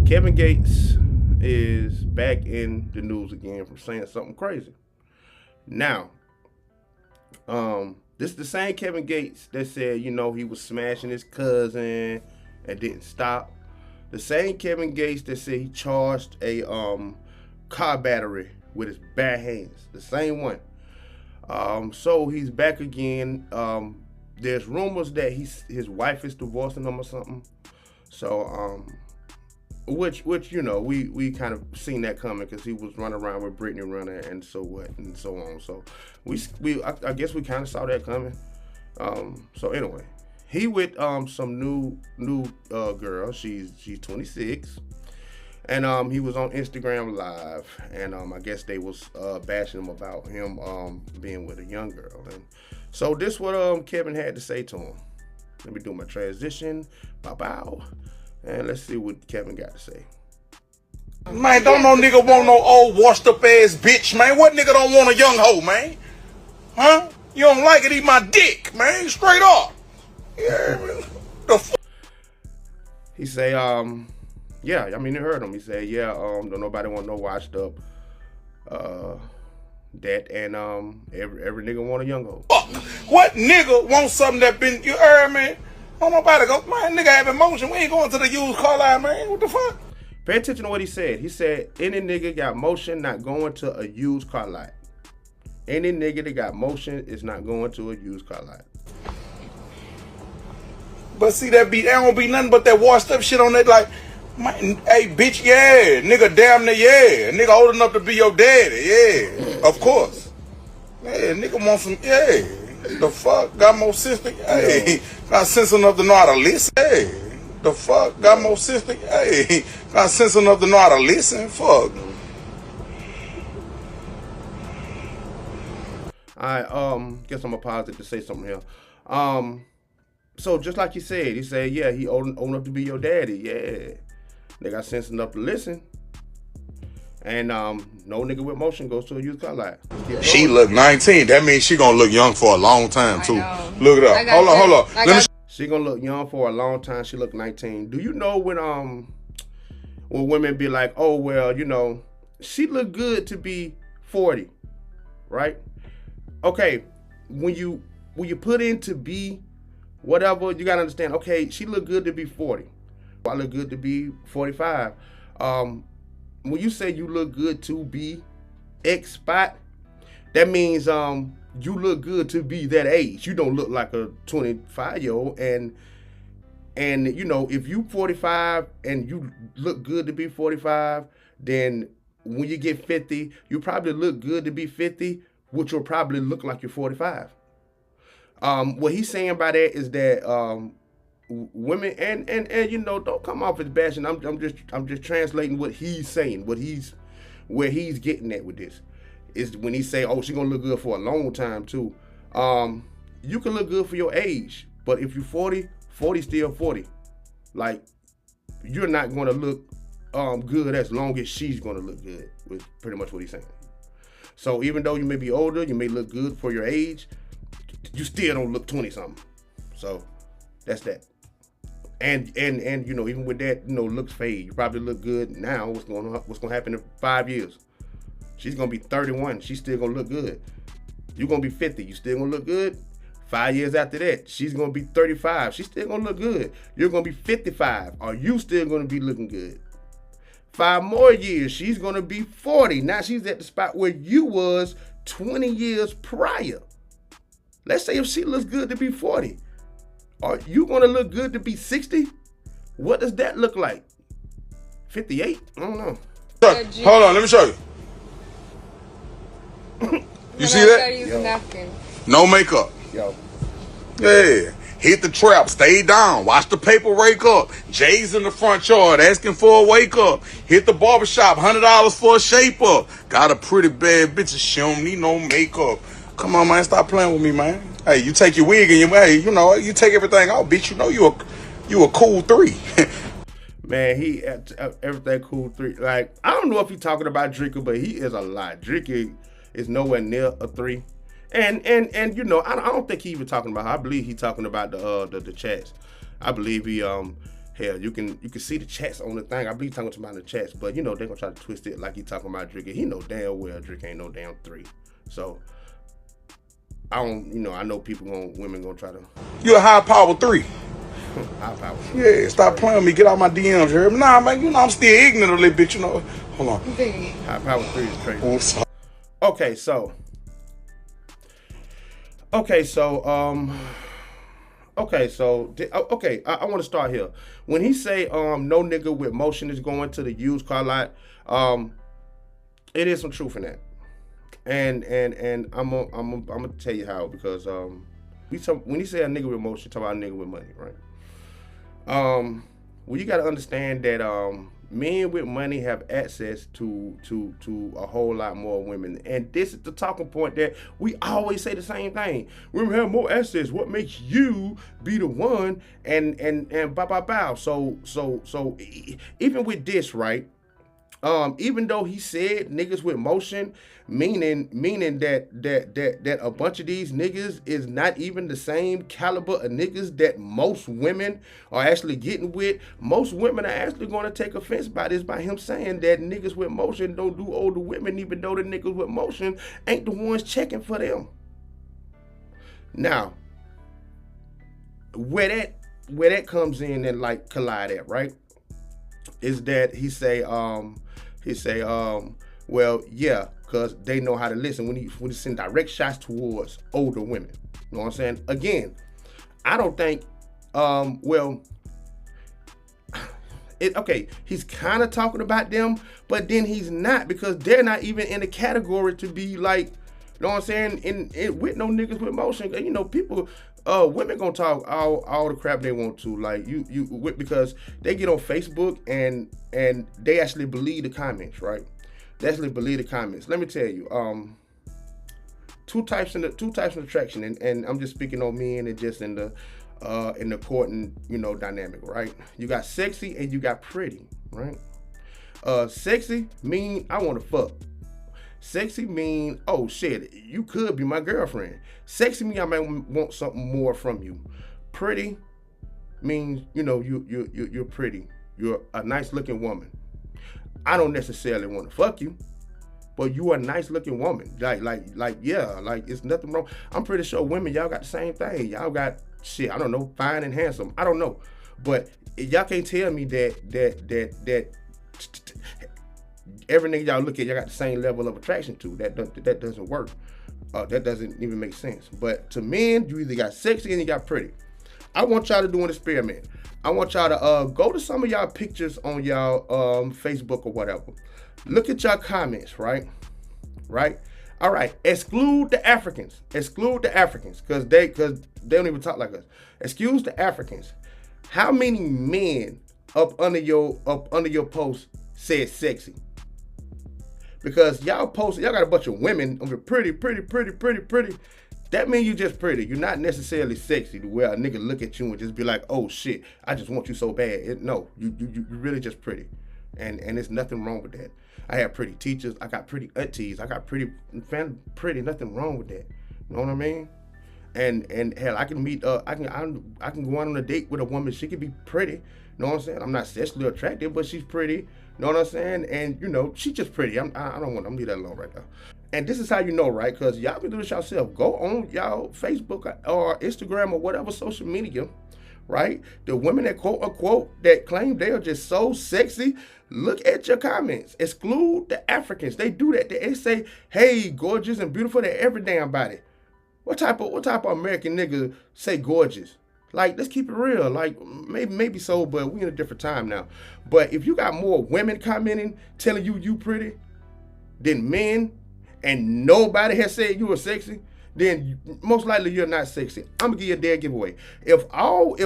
Kevin Gates is back in the news again for saying something crazy. Now, this is the same Kevin Gates that said, he was smashing his cousin and didn't stop. The same Kevin Gates that said he charged a car battery with his bare hands. The same one. So he's back again. There's rumors that his wife is divorcing him or something. So, which we kind of seen that coming because he was running around with Brittany Renner and so what and so on. So I guess we kind of saw that coming. So anyway, he with some new girl. She's 26, and he was on Instagram Live, and I guess they was bashing him about him being with a young girl. And so this what Kevin had to say to him. Let me do my transition. Bow. And let's see what Kevin got to say. Man, don't no nigga want no old washed up ass bitch, man. What nigga don't want a young hoe, man? Huh? You don't like it, eat my dick, man. Straight up. Yeah, man. The fuck? He say, you heard him. He said, don't nobody want no washed up that, and every nigga want a young hoe. What nigga want something that been, you heard me? Don't nobody go, man, nigga have emotion. We ain't going to the used car line, man. What the fuck? Pay attention to what he said. He said, any nigga got motion not going to a used car lot. Any nigga that got motion is not going to a used car lot. But see, there don't be nothing but that washed up shit on that, like, man, hey, bitch, yeah. Nigga damn near, yeah. Nigga old enough to be your daddy, yeah. Of course. Yeah, nigga want some, yeah. The fuck? Got more sense than, hey. Got sense enough to know how to listen, hey. The fuck? Got more sense than, hey. Got sense enough to know how to listen, fuck. Alright, guess I'm gonna pause it to say something here. So just like he said, he old enough to be your daddy, yeah. They got sense enough to listen. And no nigga with motion goes to a used car lot. She look 19. That means she gonna look young for a long time too. Look it up. Hold on. She gonna look young for a long time. She look 19. Do you know when women be like, oh well, she look good to be 40, right? Okay, when you put in to be whatever, you gotta understand. Okay, she look good to be 40. I look good to be 45. When you say you look good to be X spot, that means you look good to be that age. You don't look like a 25-year-old. And if you 45 and you look good to be 45, then when you get 50, you probably look good to be 50, which will probably look like you're 45. What he's saying by that is that women and don't come off as bashing. I'm just translating what he's saying, where he's getting at with this is when he say, oh, she gonna look good for a long time too. You can look good for your age, but if you're 40 still 40. Like, you're not gonna look good as long as she's gonna look good, with pretty much what he's saying. So even though you may be older, you may look good for your age, you still don't look 20 something. So that's that. And even with that, looks fade. You probably look good now. What's gonna happen in 5 years? She's gonna be 31. She's still gonna look good. You're gonna be 50. You still gonna look good. 5 years after that, she's gonna be 35. She's still gonna look good. You're gonna be 55. Are you still gonna be looking good? 5 more years, she's gonna be 40. Now she's at the spot where you was 20 years prior. Let's say if she looks good to be 40. Are you gonna look good to be 60? What does that look like? 58? I don't know. Hold on, let me show you. You see that? No makeup. Yo. Yeah. Hit the trap, stay down, watch the paper rake up. Jay's in the front yard asking for a wake up. Hit the barbershop, $100 for a shape up. Got a pretty bad bitch, she don't need no makeup. Come on, man, stop playing with me, man. Hey, you take your wig and you take everything off, bitch. You a cool 3. Man, he everything cool 3. Like, I don't know if he's talking about Drinker, but he is a lot. Drinker is nowhere near a 3. And I don't think he even talking about her. I believe he's talking about the chats. I believe Hell, you can see the chats on the thing. I believe talking about the chats, but they're gonna try to twist it like he talking about Drake. He know damn well Drake ain't no damn 3. So I don't, I know women gonna try to. You a high power 3. High power. Yeah, stop playing with me. Get out my DMs here. Nah, man, I'm still ignorant a little bit, Hold on. High power 3 is crazy. Oh, sorry. Okay, so I want to start here. When he say no nigga with motion is going to the used car lot, it is some truth in that. And I'm gonna tell you how, because when he say a nigga with motion, talk about a nigga with money, right? Well, you got to understand that men with money have access to a whole lot more women, and this is the talking point that we always say the same thing. Women have more access. What makes you be the one? And bow. So even with this, right? Even though he said niggas with motion, meaning that a bunch of these niggas is not even the same caliber of niggas that most women are actually getting with. Most women are actually going to take offense by this, by him saying that niggas with motion don't do older women, even though the niggas with motion ain't the ones checking for them. Now, where that comes in and like collide at, right, is that he say, well, yeah, because they know how to listen when he send direct shots towards older women. You know what I'm saying? Again, I don't think, he's kind of talking about them, but then he's not, because they're not even in the category to be like, you know what I'm saying, in with no niggas with motion. People, women gonna talk all the crap they want to, like because they get on Facebook and they actually believe the comments, right? They actually believe the comments. Let me tell you, two types of attraction, and I'm just speaking on men and just in the courting, dynamic, right? You got sexy and you got pretty, right? Sexy mean I want to fuck. Sexy mean, oh shit, you could be my girlfriend. Sexy mean I might want something more from you. Pretty means, you're pretty. You're a nice looking woman. I don't necessarily want to fuck you, but you are a nice looking woman. Like it's nothing wrong. I'm pretty sure women, y'all got the same thing. Y'all got shit, I don't know, fine and handsome. I don't know. But y'all can't tell me that every nigga y'all look at, y'all got the same level of attraction to. That doesn't work. That doesn't even make sense. But to men, you either got sexy and you got pretty. I want y'all to do an experiment. I want y'all to go to some of y'all pictures on y'all Facebook or whatever. Look at y'all comments, right? Right? All right. Exclude the Africans. Exclude the Africans, because they don't even talk like us. Excuse the Africans. How many men up under your post said sexy? Because y'all got a bunch of women on your pretty. That means you just pretty. You're not necessarily sexy to where a nigga look at you and just be like, oh shit, I just want you so bad. No, you really just pretty. And there's nothing wrong with that. I have pretty teachers, I got pretty aunties, I got pretty, nothing wrong with that. You know what I mean? And hell, I can meet, I can go on a date with a woman, she can be pretty. You know what I'm saying? I'm not sexually attractive, but she's pretty. You know what I'm saying? And she's just pretty. I'm leave that alone right now. And this is how you know, right? Because y'all can do this yourself. Go on y'all Facebook or Instagram or whatever social media, right? The women that quote unquote that claim they are just so sexy, look at your comments. Exclude the Africans. They do that. They say, hey, gorgeous and beautiful to every damn body. What type of American nigga say gorgeous? Like, let's keep it real. Like, maybe so, but we in a different time now. But if you got more women commenting telling you pretty than men, and nobody has said you were sexy, then most likely you're not sexy. I'm gonna give you a dead giveaway. If all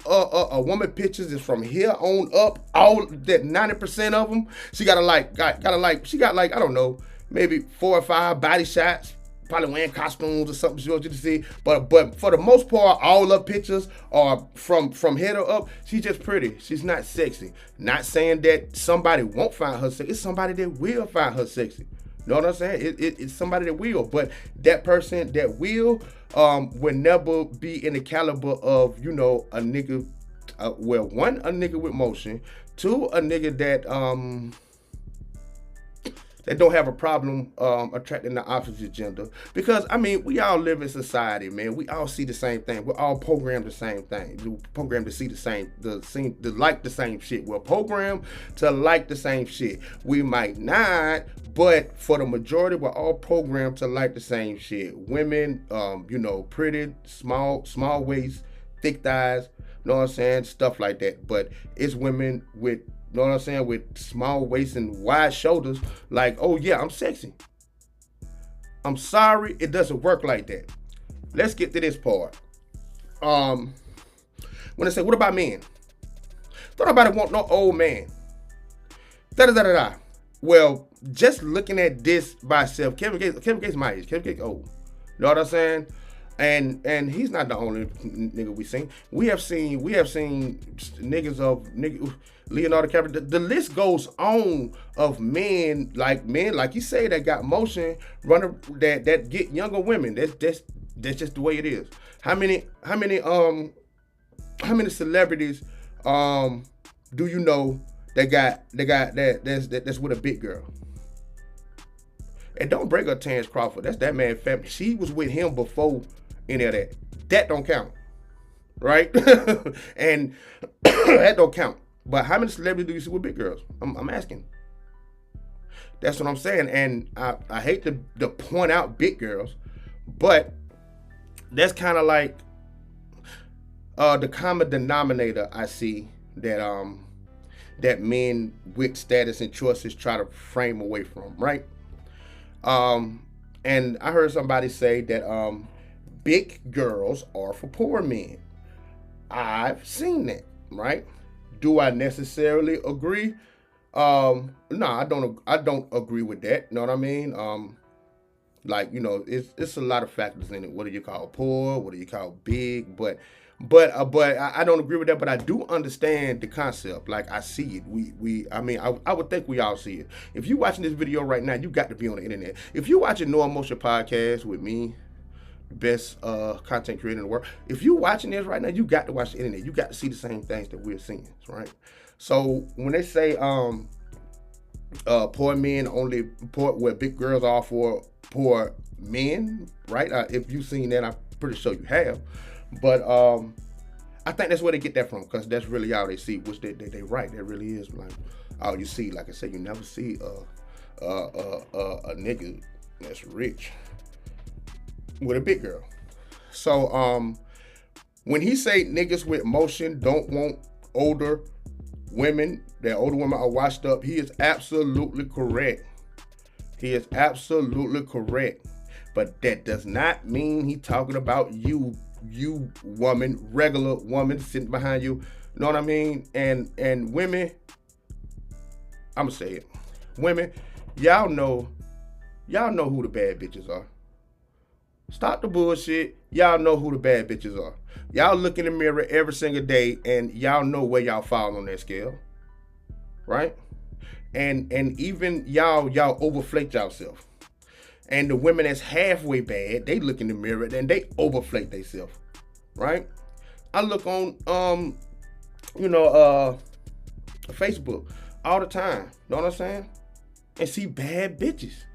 a woman pictures is from here on up, all that 90% of them, she got like I don't know, maybe 4 or 5 body shots, probably wearing costumes or something she wants you to see. But for the most part, all her pictures are from head or up. She's just pretty. She's not sexy. Not saying that somebody won't find her sexy. It's somebody that will find her sexy. You know what I'm saying? It's somebody that will, but that person that will never be in the caliber of, a nigga well, one, a nigga with motion, two, a nigga that that don't have a problem attracting the opposite gender. Because I mean, we all live in society, man. We all see the same thing. We're all programmed the same thing. We're programmed to see to like the same shit. We're programmed to like the same shit. We might not, but for the majority, we're all programmed to like the same shit. Women, pretty, small waist, thick thighs, you know what I'm saying? Stuff like that. But it's women with, you know what I'm saying, with small waist and wide shoulders, like, oh yeah, I'm sexy. I'm sorry, it doesn't work like that. Let's get to this part. When I say, what about men? Don't nobody want no old man. Da-da-da-da-da. Well, just looking at this by itself, Kevin Gates my age. Kevin Gates old. You know what I'm saying? And he's not the only nigga we seen. We have seen niggas of Leonardo DiCaprio. The list goes on of men like you say that got motion running that get younger women. That's just the way it is. How many celebrities do you know that's with a big girl? And don't bring up Terrence Crawford. That's that man's family. She was with him before any of that. That don't count, right? And that don't count. But how many celebrities do you see with big girls? I'm asking. That's what I'm saying. And I hate to point out big girls, but that's kind of like the common denominator I see that men with status and choices try to frame away from, right? And I heard somebody say that big girls are for poor men. I've seen that, right? Do I necessarily agree? No, I don't agree with that. You know what I mean? It's a lot of factors in it. What do you call poor? What do you call big? But I don't agree with that. But I do understand the concept. Like, I see it. I would think we all see it. If you're watching this video right now, you got to be on the internet. If you're watching No Emotion Podcast with me, the best content creator in the world, if you're watching this right now, you got to watch the internet. You got to see the same things that we're seeing, right? So when they say poor men only where big girls are for poor men, right? If you've seen that, I'm pretty sure you have. But I think that's where they get that from, because that's really all they see, which they right. That really is like all you see. Like I said, you never see a nigga that's rich with a big girl. So when he say niggas with motion don't want older women, that older women are washed up, he is absolutely correct. He is absolutely correct. But that does not mean he talking about you woman, regular woman sitting behind you. You know what I mean? And women, I'm gonna say it. Women, y'all know who the bad bitches are. Stop the bullshit. Y'all know who the bad bitches are. Y'all look in the mirror every single day and y'all know where y'all fall on that scale. Right? And even y'all overflate yourself. And the women that's halfway bad, they look in the mirror and they overflate themselves. Right? I look on Facebook all the time. Know what I'm saying? And see bad bitches.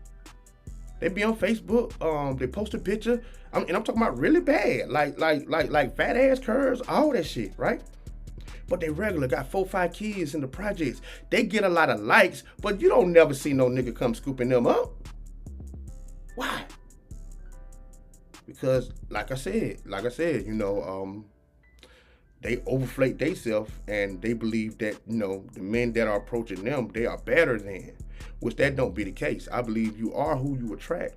They be on Facebook. They post a picture. I'm talking about really bad, like fat ass curves, all that shit, right? But they regular, got 4-5 kids in the projects. They get a lot of likes, but you don't never see no nigga come scooping them up. Why? Because like I said, they overflate themselves and they believe that, the men that are approaching them, they are better than. Which that don't be the case. I believe you are who you attract.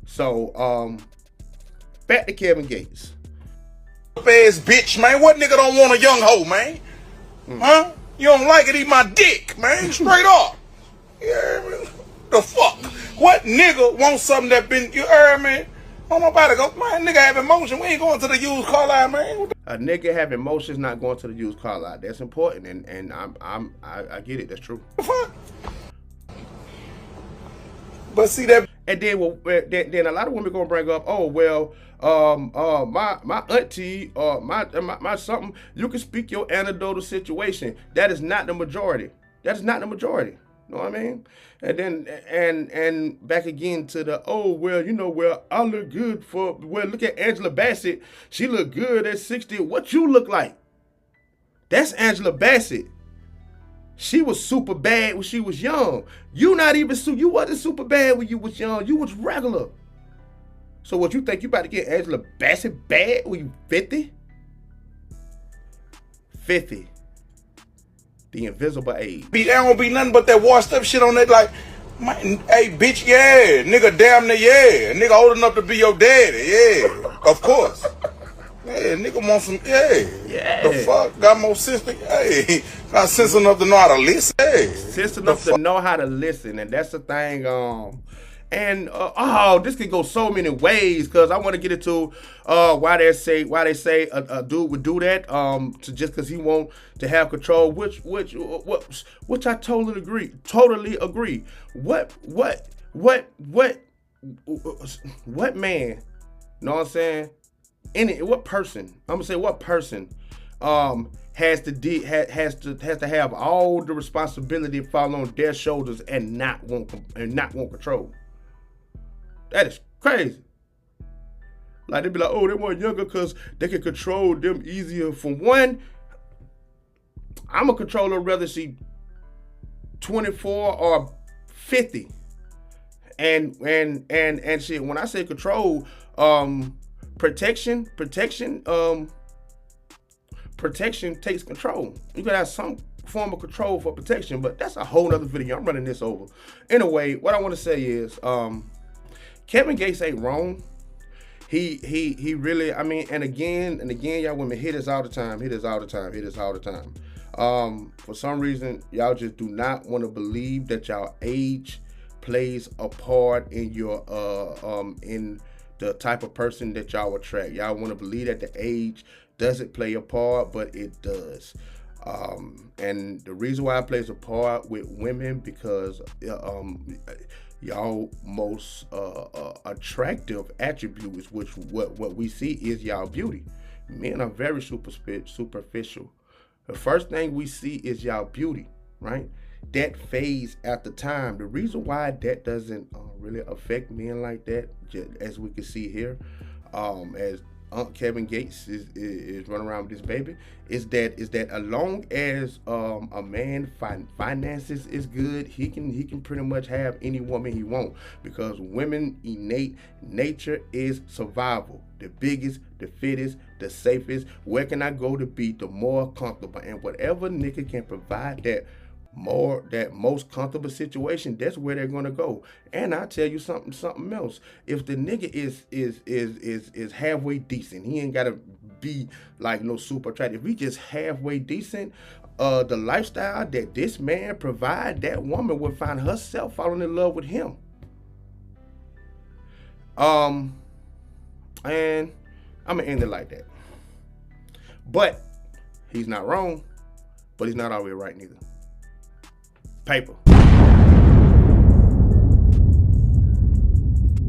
So, back to Kevin Gates. Ass bitch, man. What nigga don't want a young hoe, man? Huh? You don't like it, eat my dick, man. Straight up. You hear me? The fuck? What nigga wants something that been, you heard me? Don't nobody go, man, nigga have emotion. We ain't going to the used car lot, man. A nigga have emotions, not going to the used car lot. That's important, and I get it. That's true. The fuck? But see that. And then a lot of women gonna bring up, oh well, my auntie or my something. You can speak your anecdotal situation. That is not the majority. That is not the majority. You know what I mean? And then and back again to the, oh well, well, I look good for, well, look at Angela Bassett. She look good at 60. What you look like? That's Angela Bassett. She was super bad when she was young. You wasn't super bad when you was young. You was regular. So what, you think you about to get Angela Bassett bad when you 50? 50. The invisible age. There don't be nothing but that washed up shit on that, like, hey, bitch, yeah. Nigga damn near, yeah. Nigga old enough to be your daddy, yeah. Of course. Yeah, nigga want some, yeah. The fuck? Got more sense than, hey. Got sense enough to know how to listen, hey. Sense enough to know how to listen, and that's the thing, this could go so many ways, because I want to get into why they say a dude would do that just because he want to have control, which I totally agree. What man? Know what I'm saying? What person has to have all the responsibility fall on their shoulders and not want control? That is crazy. Like, they be like, oh, they want younger because they can control them easier. For one, I'm a controller whether she 24 or 50. And shit, when I say control, protection takes control. You gotta have some form of control for protection, but that's a whole other video. I'm running this over. Anyway, what I want to say is, Kevin Gates ain't wrong. He really, I mean, and again, y'all women hit us all the time. For some reason, y'all just do not want to believe that y'all age plays a part in your in the type of person that y'all attract. Y'all want to believe that the age doesn't play a part, but it does. And the reason why it plays a part with women, because y'all most attractive attribute is what we see is y'all beauty. Men are very superficial. The first thing we see is y'all beauty, right? That fades after time. The reason why that doesn't really affect men like that, just as we can see here, as Kevin Gates is running around with this baby, is that as long as a man finances is good, he can pretty much have any woman he wants, because women innate nature is survival. The biggest, the fittest, the safest. Where can I go to be the more comfortable? And whatever nigga can provide that most comfortable situation, that's where they're gonna go. And I'll tell you something else. If the nigga is halfway decent, he ain't gotta be like no super attractive. If he just halfway decent, the lifestyle that this man provide, that woman will find herself falling in love with him. And I'm gonna end it like that. But he's not wrong, but he's not always right neither. Paper.